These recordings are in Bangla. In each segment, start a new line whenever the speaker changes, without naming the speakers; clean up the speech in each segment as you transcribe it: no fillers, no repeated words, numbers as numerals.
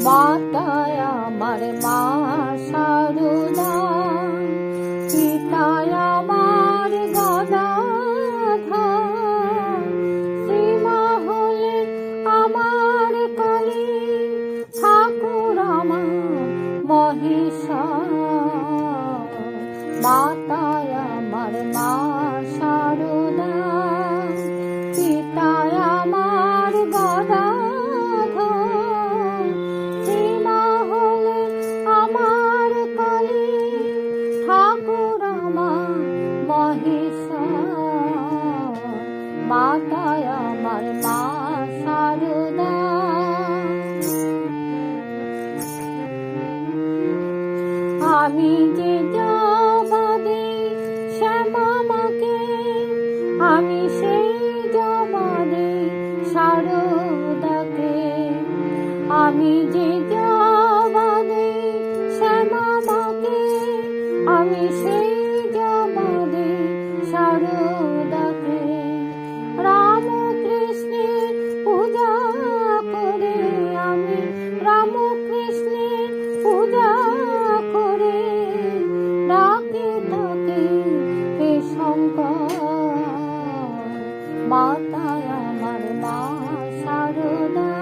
মাতায় আমার মা সারদা, পিতায় আমার গদাধর, শ্রীমা হলেন আমার কালী, ঠাকুর আমার মহিষাসুর। মাতায় আমার মা সারদা, পিতায় আমার গদাধর, শ্রীমা হলেন আমার কালী, ঠাকুর আমার মহিষাসুর। মাতায় আমার মা সারদা। আমি যে জবাদি শ্যামামাকে, আমি সেই জবাদি সারদাকে। আমি যে জবাদি শ্যামামাকে, আমি সেই জবাদি সারদাকে। রামকৃষ্ণের পূজা করে আমি, রামকৃষ্ণের পূজা করে ডাকে তাকে হে শঙ্কর। মাতায় আমার মা সারদা।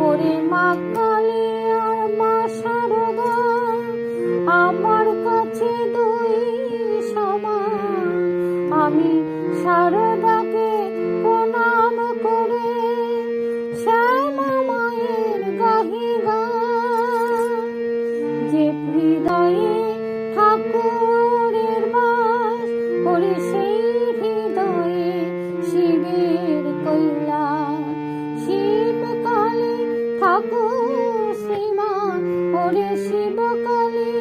ওরে মা কালী আর মা সারদা, আমার কাছে দুই সমান। আমি সারদাকে প্রণাম করে শ্যামা মায়ের গাহি গান। যে হৃদয়ে ঠাকুরের বাস, ওরে সেই হৃদয়ে শিবের কৈলাস। শিব কালী ঠাকুর শ্রীমা, ওরে শিব কালী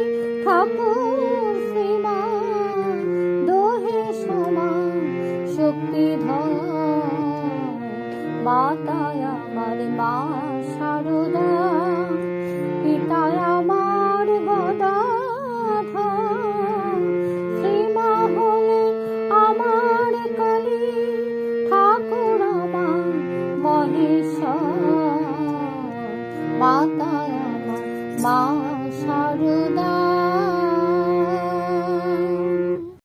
ঠাকুর শ্রীমা, দোহে সমান শক্তিধর। মাতায় আমার মা সারদা, পিতায় আমার গদাধর, শ্রীমা হলেন আমার কালী, ঠাকুর আমার মহিষাসুর। মাতায় আমার মা সারদা।